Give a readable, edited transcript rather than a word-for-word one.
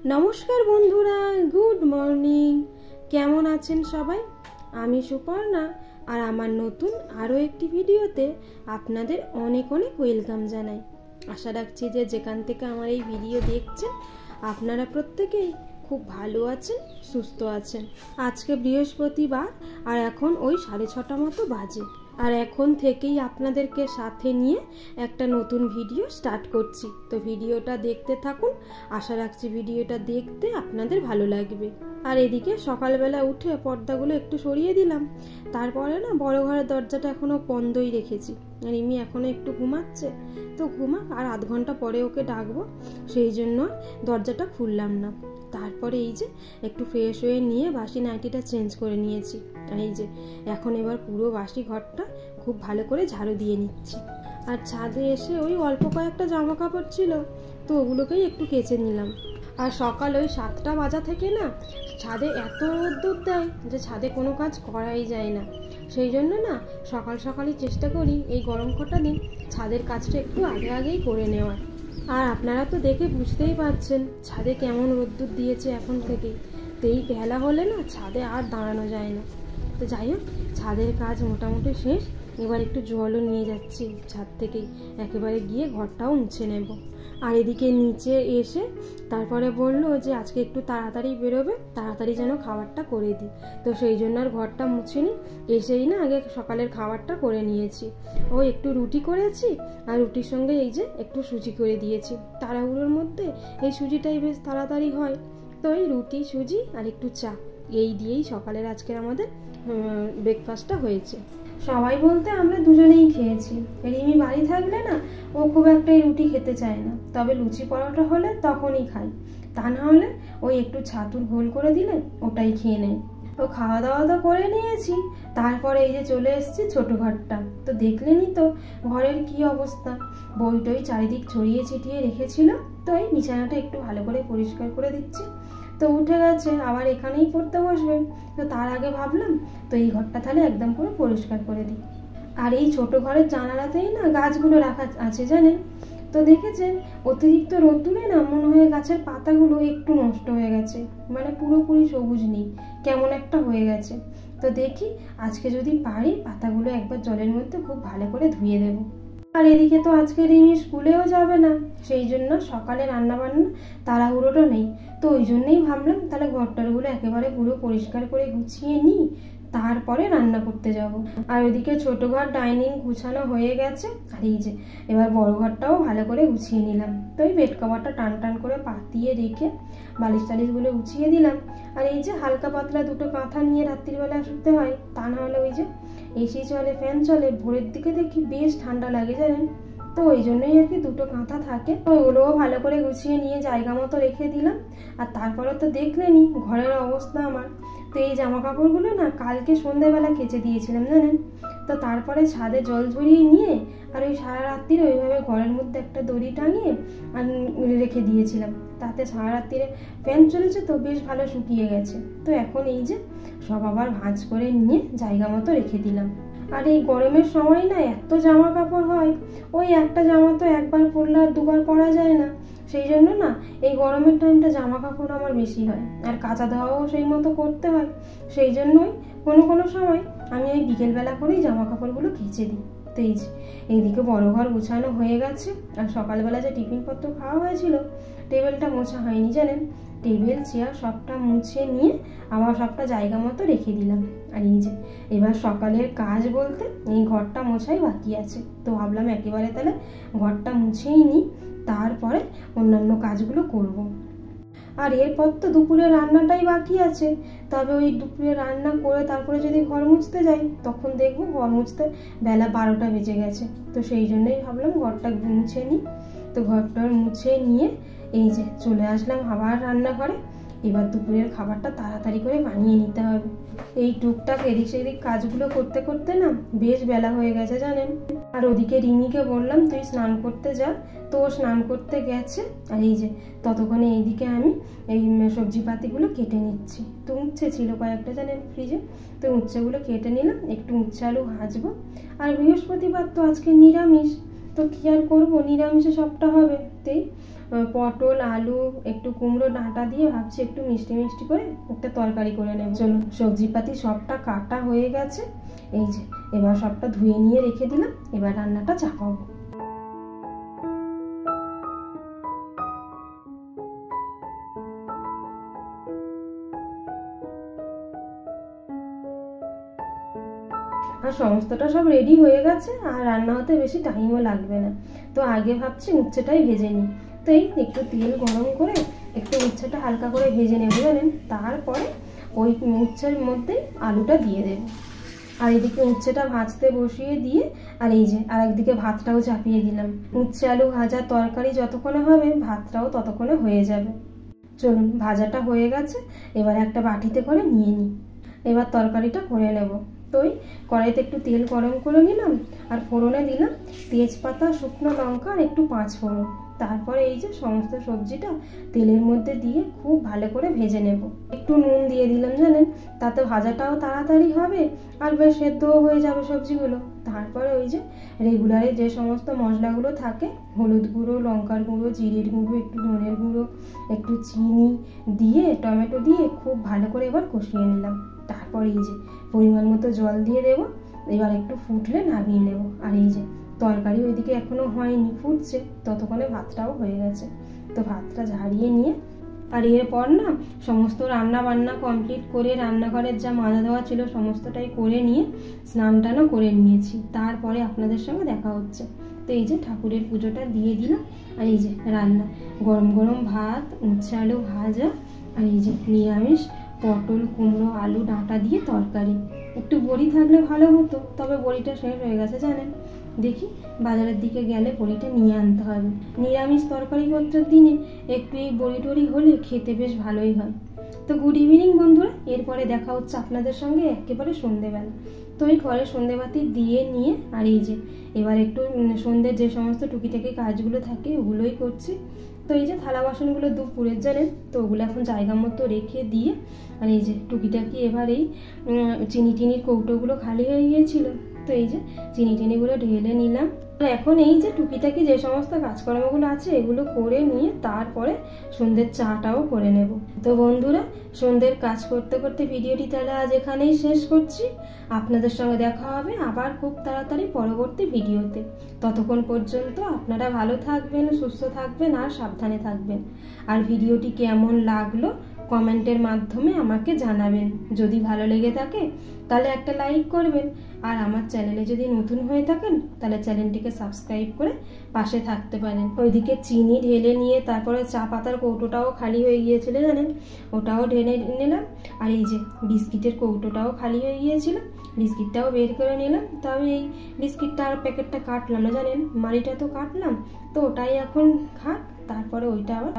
নমস্কার বন্ধুরা, good morning. কেমন আছেন সবাই? আমি সুপর্ণা, আর আমার নতুন আরও একটি ভিডিওতে আপনাদের অনেক অনেক ওয়েলকাম জানাই। আশা রাখছি যে যেখান থেকে আমার এই ভিডিও দেখছেন আপনারা প্রত্যেকেই খুব ভালো আছেন, সুস্থ আছেন। আজকে বৃহস্পতিবার, আর এখন ওই 6:30 মতো বাজে। আর এখন থেকেই আপনাদেরকে সাথে নিয়ে একটা নতুন ভিডিও স্টার্ট করছি। তো ভিডিওটা দেখতে থাকুন, আশা রাখছি ভিডিওটা দেখতে আপনাদের ভালো লাগবে। আর এদিকে সকালবেলা উঠে পর্দাগুলো একটু সরিয়ে দিলাম। তারপরে না বড় ঘরের দরজাটা এখনও বন্ধই রেখেছি। রিমি এখনও একটু ঘুমাচ্ছে, তো ঘুমাক, আর আধ ঘন্টা পরে ওকে ডাকবো, সেই জন্য দরজাটা খুললাম না। তারপরে এই যে একটু ফ্রেশ হয়ে নিয়ে বাসি নাইটিটা চেঞ্জ করে নিয়েছি। আর এই যে এখন এবার পুরো বাসি ঘরটা খুব ভালো করে ঝাড়ু দিয়ে নিচ্ছি। আর ছাদে এসে ওই অল্প কয়েকটা জামা কাপড় ছিল, তো ওগুলোকেই একটু কেচে নিলাম। আর সকাল ওই 7টা বাজা থেকে না ছাদে এত রোদ্দুর দেয় যে ছাদে কোনো কাজ করাই যায় না। সেই জন্য না সকাল সকালই চেষ্টা করি এই গরম কটা দিন ছাদের কাজটা একটু আগেই করে নেওয়ার। আর আপনারা তো দেখে বুঝতেই পারছেন ছাদে কেমন রোদ্দুর দিয়েছে এখন থেকেই। তো এই বেলা হলে না ছাদে আর দাঁড়ানো যায় না। তো যাই হোক, ছাদের কাজ মোটামুটি শেষ। এবার একটু জলও নিয়ে যাচ্ছি ছাদ থেকেই, একেবারে গিয়ে ঘরটাও মুছে নেব। আর এদিকে নিচে এসে তারপরে বললো যে আজকে একটু তাড়াতাড়ি বেরোবে, তাড়াতাড়ি যেন খাবারটা করে দিই। তো সেই জন্য আর ঘরটা মুছিনি, এসেই না আগে সকালের খাবারটা করে নিয়েছি। ও একটু রুটি করেছি, আর রুটির সঙ্গে এই যে একটু সুজি করে দিয়েছি। তাড়াহুড়োর মধ্যে এই সুজিটাই বেশ তাড়াতাড়ি হয়। তো এই রুটি, সুজি আর একটু চা, এই দিয়েই সকালের আজকে আমাদের ব্রেকফাস্টটা হয়েছে। সবাই বলতে আমরা দুজনেই খেয়েছি। রিমি বাড়ি থাকলে না ও খুব একটা এই রুটি খেতে চায় না, তবে লুচি পরোটা হলে তখনই খাই। তা না হলে ওই একটু ছাতুর ঘোল করে দিলে ওটাই খেয়ে নেয়। তো খাওয়া দাওয়া তো করে নিয়েছি, তারপরে এই যে চলে এসেছি ছোট ঘরটা। তো দেখলেনই তো ঘরের কি অবস্থা, বই টই চারিদিক ছড়িয়ে ছিটিয়ে রেখেছিল। তো এই বিছানাটা একটু ভালো করে পরিষ্কার করে দিচ্ছি। তো উঠে গেছে, আবার এখানেই পড়তে বসবে। তো তার আগে ভাবলাম তো এই ঘরটা তাহলে একদম পুরো পরিষ্কার করে দিই। আর এই ছোট ঘরের জানালাতেই না গাছগুলো রাখা আছে জানেন তো। দেখেছেন অতিরিক্ত রোদ্দুরে না মনে হয় গাছের পাতাগুলো একটু নষ্ট হয়ে গেছে, মানে পুরোপুরি সবুজ নেই, কেমন একটা হয়ে গেছে। তো দেখি আজকে যদি পারি পাতাগুলো একবার জলের মধ্যে খুব ভালো করে ধুয়ে দেব। আর এদিকে তো আজকে রিমি স্কুলেও যাবে না, সেই জন্য সকালে রান্নাবান্না তাড়াহুড়োটা নেই। তো ওই জন্যই ভাবলাম তাহলে ঘরটারগুলো একেবারে পুরো পরিষ্কার করে গুছিয়ে নিই, তারপরে রান্না করতে যাব। আর ওইদিকে ছোট ঘর ডাইনিং গুছানো হয়ে গেছে। আর এই যে এবার বড় ঘরটাও ভালো করে গুছিয়ে নিলাম। তো এই বেড কভারটা টান টান করে পাতিয়ে রেখে বালিশ টালিশগুলো গুছিয়ে দিলাম। আর এই যে হালকা পাতলা দুটো কাঁথা নিয়ে রাত্রিবেলা শুতে হয়, তা না হলে ওই যে এসি চলে, ফ্যান চলে, ভোরের দিকে দেখি বেশ ঠান্ডা লাগে জানেন। তো ওই জন্যই আর কি দুটো কাঁথা থাকে। তো ওগুলোও ভালো করে গুছিয়ে নিয়ে জায়গা মতো রেখে দিলাম। আর তারপরে তো দেখলেনই ঘরের অবস্থা আমার। তো এই জামা কাপড়গুলো না কালকে সন্ধ্যেবেলা কেচে দিয়েছিলাম জানেন। তো তারপরে ছাদে জল ঝরিয়ে নিয়ে আর ওই সারা রাত্রিরে ওইভাবে ঘরের মধ্যে একটা দড়ি টাঙিয়ে আর রেখে দিয়েছিলাম। তাতে সারা রাত্রিরে ফ্যান চলেছে তো বেশ ভালো শুকিয়ে গেছে। তো এখন এই যে সব আবার ভাঁজ করে নিয়ে জায়গা মতো রেখে দিলাম। আর এই গরমের সময় না এত জামা কাপড় হয়, ওই একটা জামা তো একবার পরলে আর দুবার পরা যায় না। সেই জন্য না এই গরমের টাইমটা জামা কাপড় আমার বেশি হয়, আর কাচা ধোয়াও সেই মতো করতে হয়। সেই জন্যই কোনো সময় আমি এই বিকেলবেলা করেই জামা কাপড়গুলো কেচে দিই। তো এই যে এইদিকে বড় ঘর গোছানো হয়ে গেছে। আর সকালবেলা যে টিফিনপত্র খাওয়া হয়েছিল, টেবিলটা মোছা হয়নি জানেন। টেবিল চেয়ার সবটা মুছে নিয়ে আবার সবটা জায়গা মতো রেখে দিলাম। আর এই যে এবার সকালের কাজ বলতে এই ঘরটা মোছাই বাকি আছে। তো ভাবলাম একেবারে তাহলে ঘরটা মুছেই নিই, তারপরে অন্যান্য কাজগুলো করব। আর এরপর তো দুপুরে রান্নাটাই বাকি আছে। তবে ওই দুপুরে রান্না করে তারপরে যদি ঘর মুছতে যাই, তখন দেখবো ঘর মুছতে বেলা 12টা বেজে গেছে। তো সেই জন্যই ভাবলাম ঘরটা মুছে নিই। তো ঘরটা মুছে নিয়ে এই যে চলে আসলাম আবার রান্নাঘরে। এবার দুপুরের খাবারটা তাড়াতাড়ি করে বানিয়ে নিতে হবে। এই টুকটাক এদিক সেদিক কাজগুলো করতে করতে না বেশ বেলা হয়ে গেছে জানেন। আর ওদিকে রিমিকে বললাম তুই স্নান করতে যা, তো ও স্নান করতে গেছে। আর এই যে ততক্ষণে এইদিকে আমি এই সবজিপাতিগুলো কেটে নিচ্ছি। তো উচ্ছে ছিল কয়েকটা জানেন ফ্রিজে, তো উচ্ছেগুলো কেটে নিলাম, একটু উচ্ছে আলু ভাজবো। আর বৃহস্পতিবার তো আজকে নিরামিষ, তো কি আর করবো, নিরামিষে সবটা হবে। তাই পটল আলু একটু কুমড়ো ডাঁটা দিয়ে ভাবছি একটু মিষ্টি মিষ্টি করে একটা তরকারি করে নেব। চলুন, সবজিপাতি সবটা কাটা হয়ে গেছে, এই যে এবার সবটা ধুয়ে নিয়ে রেখে দিলাম, এবার রান্নাটা চাপাবো। আর সমস্তটা সব রেডি হয়ে গেছে, আর রান্না হতে বেশি টাইমও লাগবে না। তো আগে ভাবছি উচ্ছেটাই ভেজে নিই। তো এই একটু তেল গরম করে একটু উচ্ছেটা হালকা করে ভেজে নেব জানেন, তারপরে ওই উচ্ছের মধ্যে আলুটা দিয়ে দেব। আর এদিকে উচ্ছেটা ভাজতে বসিয়ে দিয়ে আর এই যে আর একদিকে ভাতটাও চাপিয়ে দিলাম। উচ্ছে আলু ভাজার তরকারি যতক্ষণে হবে ভাতটাও ততক্ষণে হয়ে যাবে। চলুন, ভাজাটা হয়ে গেছে, এবার একটা বাটিতে করে নিয়ে নিই। এবার তরকারিটা করে নেব। তো ওই কড়াইতে একটু তেল গরম করে নিলাম, আর ফোড়নে দিলাম তেজপাতা, শুকনো লঙ্কা আর একটু পাঁচ ফোড়ন। তারপরে এই যে সমস্ত সবজিটা তেলের মধ্যে দিয়ে খুব ভালো করে ভেজে নেব। একটু নুন দিয়ে দিলাম জানেন, তাতে ভাজাটাও তাড়াতাড়ি হবে আর বেশ সেদ্ধও হয়ে যাবে সবজিগুলো। তারপরে ওই যে রেগুলারে যে সমস্ত মশলাগুলো থাকে, হলুদ গুঁড়ো, লঙ্কার গুঁড়ো, জিরের গুঁড়ো, একটু ধনের গুঁড়ো, একটু চিনি দিয়ে টমেটো দিয়ে খুব ভালো করে এবার কষিয়ে নিলাম। তারপর এই যে পরিমাণ মতো জল দিয়ে দেবো, এবার একটু ফুটলে নামিয়ে নেব। আর এই যে তরকারি ওইদিকে এখনো হয়নি, ফুটছে, ততক্ষণে ভাতটাও হয়ে গেছে। তো ভাতটা ঝাড়িয়ে নিয়ে আর এরপর না সমস্ত রান্না বান্না কমপ্লিট করে রান্নাঘরের যা মাজা দেওয়া ছিল সমস্তটাই করে নিয়ে স্নান টানও করে নিয়েছি। তারপরে আপনাদের সঙ্গে দেখা হচ্ছে। তো এই যে ঠাকুরের পুজোটা দিয়ে দিলাম, আর এই যে রান্না গরম গরম ভাত, উচ্ছে আলু ভাজা, আর এই যে নিরামিষ পটল কুমড়ো আলু ডাঁটা দিয়ে তরকারি। একটু বড়ি থাকলে ভালো হতো, তবে বড়িটা শেষ হয়ে গেছে জানেন। দেখি বাজারের দিকে গেলে বড়িটা নিয়ে আনতে হবে। নিরামিষ তরকারি পত্রের দিনে একটু এই বড়ি টড়ি হলে খেতে বেশ ভালোই হয়। তো গুড ইভিনিং বন্ধুরা, এরপরে দেখা হচ্ছে আপনাদের সঙ্গে একেবারে সন্ধেবেলা। তো এই ঘরে সন্ধেবাতি দিয়ে নিয়ে আর এই যে এবার একটু সন্ধ্যের যে সমস্ত টুকিটাকি কাজগুলো থাকে ওগুলোই করছি। তো এই যে থালা বাসনগুলো দুপুরের জানেন, তো ওগুলো এখন জায়গা মতো রেখে দিয়ে আর এই যে টুকিটাকি এবার এই চিনি টিনির কৌটোগুলো খালি হয়ে গিয়েছিল, তো এই যে চিনি টিনিগুলো ঢেলে নিলাম। আর এখন এই যে টুকিটাকি যে সমস্ত কাজকর্মগুলো আছে এগুলো করে নিয়ে তারপরে সন্ধ্যের চাটাও করে নেব। তো বন্ধুরা, সন্ধ্যের কাজ করতে করতে ভিডিওটি তাহলে আজ এখানেই শেষ করছি। আপনাদের সঙ্গে দেখা হবে আবার খুব তাড়াতাড়ি পরবর্তী ভিডিওতে। ততক্ষণ পর্যন্ত আপনারা ভালো থাকবেন, সুস্থ থাকবেন আর সাবধানে থাকবেন। আর ভিডিওটি কেমন লাগলো কমেন্টের মাধ্যমে আমাকে জানাবেন। যদি ভালো লেগে থাকে তাহলে একটা লাইক করবেন, আর আমার চ্যানেলে যদি নতুন হয়ে থাকেন তাহলে চ্যানেলটিকে সাবস্ক্রাইব করে পাশে থাকতে পারেন। ওইদিকে চিনি ঢেলে নিয়ে তারপরে চা পাতার কৌটোটাও খালি হয়ে গিয়েছিল জানেন, ওটাও ঢেলে নিলাম। আর এই যে বিস্কিটের কৌটোটাও খালি হয়ে গিয়েছিল, বিস্কিটটাও বের করে নিলাম। তবে এই বিস্কিটটা আর প্যাকেটটা কাটলাম না জানেন, মাড়িটা তো কাটলাম, তো ওটাই এখন খাক, তারপরে ওইটা আবার